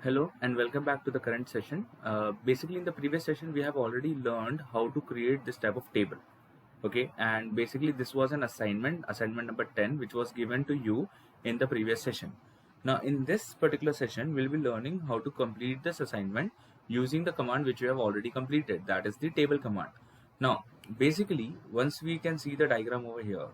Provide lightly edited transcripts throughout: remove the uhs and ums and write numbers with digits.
Hello and welcome back to the current session. Basically, in the previous session, we have already learned how to create this type of table. Okay, and basically this was an assignment number 10, which was given to you in the previous session. Now, in this particular session, we'll be learning how to complete this assignment using the command which we have already completed, that is the table command. Now, basically, once we can see the diagram over here,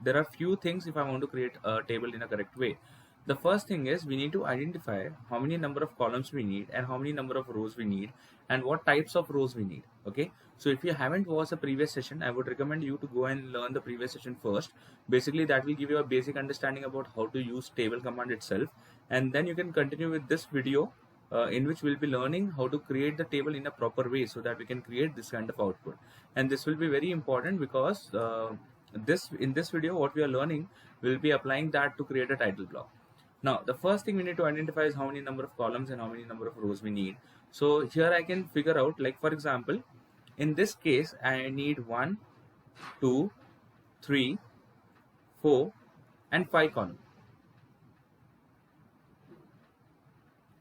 there are few things if I want to create a table in a correct way. The first thing is we need to identify how many number of columns we need and how many number of rows we need and what types of rows we need. Okay, so if you haven't watched the previous session, I would recommend you to go and learn the previous session first. Basically, that will give you a basic understanding about how to use table command itself, and then you can continue with this video in which we'll be learning how to create the table in a proper way so that we can create this kind of output. And this will be very important because in this video what we are learning, we'll be applying that to create a title block. Now, the first thing we need to identify is how many number of columns and how many number of rows we need. So here I can figure out, like for example, in this case, I need 1, 2, 3, 4, and 5 columns.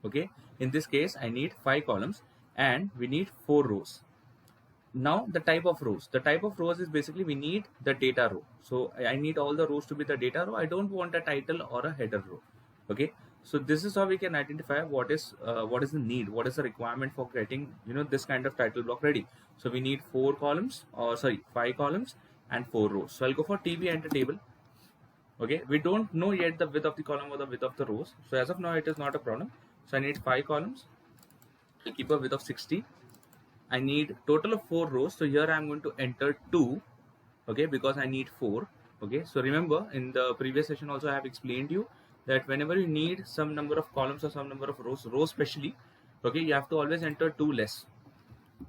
Okay, in this case, I need 5 columns and we need 4 rows. Now, the type of rows. The type of rows is basically we need the data row. So I need all the rows to be the data row. I don't want a title or a header row. Okay, so this is how we can identify what is the need, what is the requirement for getting this kind of title block ready. So we need 5 columns and 4 rows. So I'll go for TB enter table. Okay, we don't know yet the width of the column or the width of the rows. So as of now, it is not a problem. So I need 5 columns. I'll keep a width of 60. I need total of 4 rows. So here I am going to enter 2. Okay, because I need 4. Okay, so remember in the previous session also I have explained you that whenever you need some number of columns or some number of rows especially, okay, you have to always enter 2 less.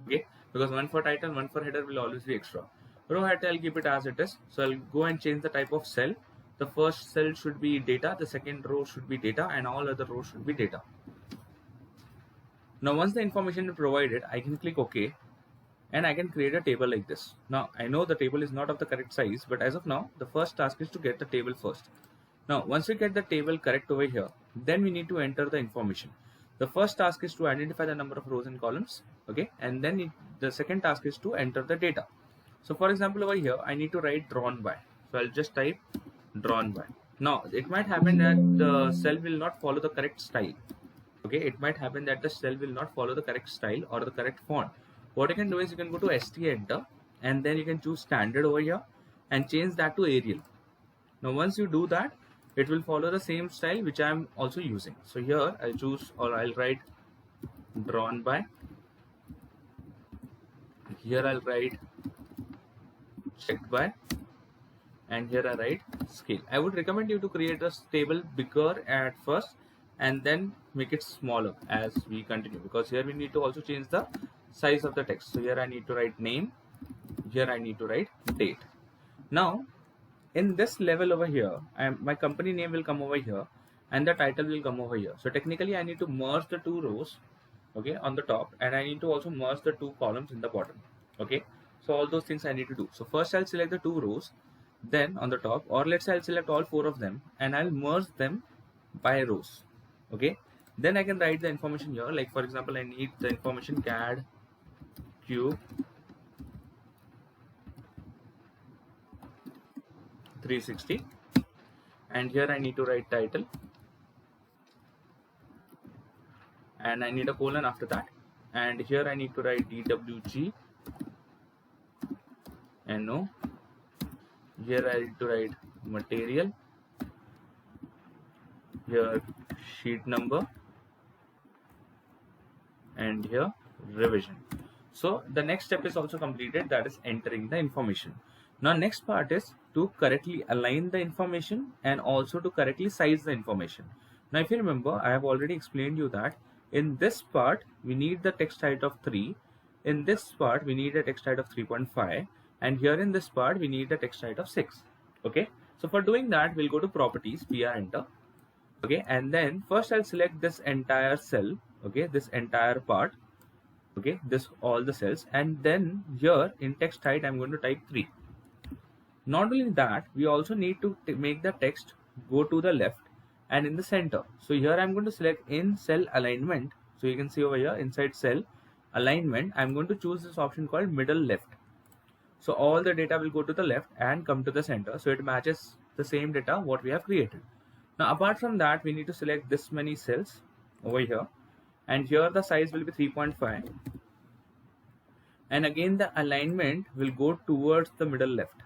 Okay, because 1 for title, 1 for header will always be extra. Row height, I'll keep it as it is. So I'll go and change the type of cell. The first cell should be data, the second row should be data, and all other rows should be data. Now once the information is provided, I can click OK and I can create a table like this. Now I know the table is not of the correct size, but as of now, the first task is to get the table first. Now, once we get the table correct over here, then we need to enter the information. The first task is to identify the number of rows and columns, okay, and then the second task is to enter the data. So, for example, over here, I need to write drawn by. So, I'll just type drawn by. Now, it might happen that the cell will not follow the correct style. Okay, it might happen that the cell will not follow the correct style or the correct font. What you can do is you can go to ST enter and then you can choose standard over here and change that to Arial. Now, once you do that, it will follow the same style which I am also using. So here I'll choose, or I'll write drawn by. Here I'll write checked by, and here I write scale. I would recommend you to create a table bigger at first and then make it smaller as we continue, because here we need to also change the size of the text. So here I need to write name, here I need to write date. Now in this level over here, my company name will come over here and the title will come over here. So technically I need to merge the 2 rows, okay, on the top, and I need to also merge the 2 columns in the bottom. Okay, so all those things I need to do. So first I'll select the 2 rows, then on the top, or let's say I'll select all 4 of them and I'll merge them by rows. Okay, then I can write the information here. Like for example, I need the information CAD cube 360, and here I need to write title and I need a colon after that, and here I need to write DWG NO, here I need to write material, here sheet number, and here revision. So the next step is also completed, that is entering the information. Now next part is to correctly align the information and also to correctly size the information. Now if you remember, I have already explained you that in this part we need the text height of 3, in this part we need a text height of 3.5, and here in this part we need a text height of 6. Okay, so for doing that we'll go to properties, PR enter. Okay, and then first I'll select this entire cell, okay, this entire part, okay, this all the cells, and then here in text height I'm going to type 3. Not only that, we also need to make the text go to the left and in the center. So here I'm going to select in cell alignment. So you can see over here inside cell alignment, I'm going to choose this option called middle left. So all the data will go to the left and come to the center. So it matches the same data what we have created. Now apart from that, we need to select this many cells over here, and here the size will be 3.5. And again the alignment will go towards the middle left.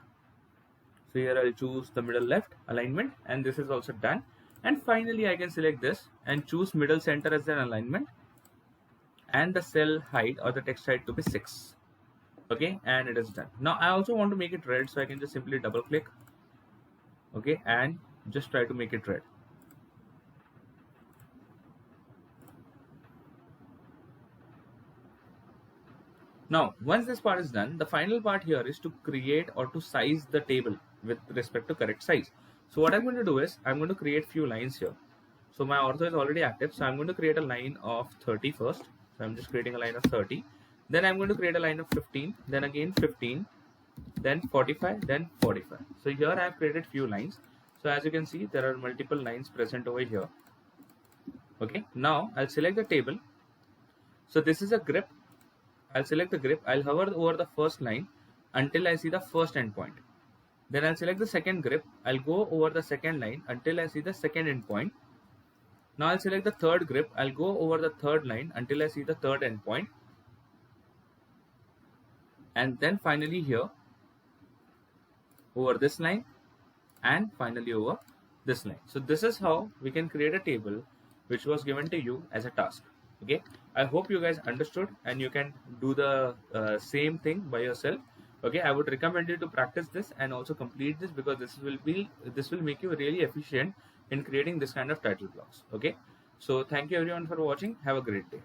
So here I'll choose the middle left alignment, and this is also done. And finally I can select this and choose middle center as an alignment, and the cell height or the text height to be 6. Okay, and it is done. Now I also want to make it red, so I can just simply double click, okay, and just try to make it red. Now once this part is done, the final part here is to create or to size the table with respect to correct size. So what I'm going to do is I'm going to create few lines here. So my ortho is already active, so I'm going to create a line of 30 first. So I'm just creating a line of 30. Then I'm going to create a line of 15, then again 15, then 45, then 45. So here I have created few lines. So as you can see, there are multiple lines present over here. Okay, now I'll select the table. So this is a grip. I'll select the grip. I'll hover over the first line until I see the first endpoint. Then I'll select the second grip. I'll go over the second line until I see the second endpoint. Now I'll select the third grip. I'll go over the third line until I see the third endpoint. And then finally here over this line, and finally over this line. So this is how we can create a table which was given to you as a task. Okay, I hope you guys understood and you can do the same thing by yourself. Okay, I would recommend you to practice this and also complete this, because this will make you really efficient in creating this kind of title blocks. Okay, so thank you everyone for watching. Have a great day.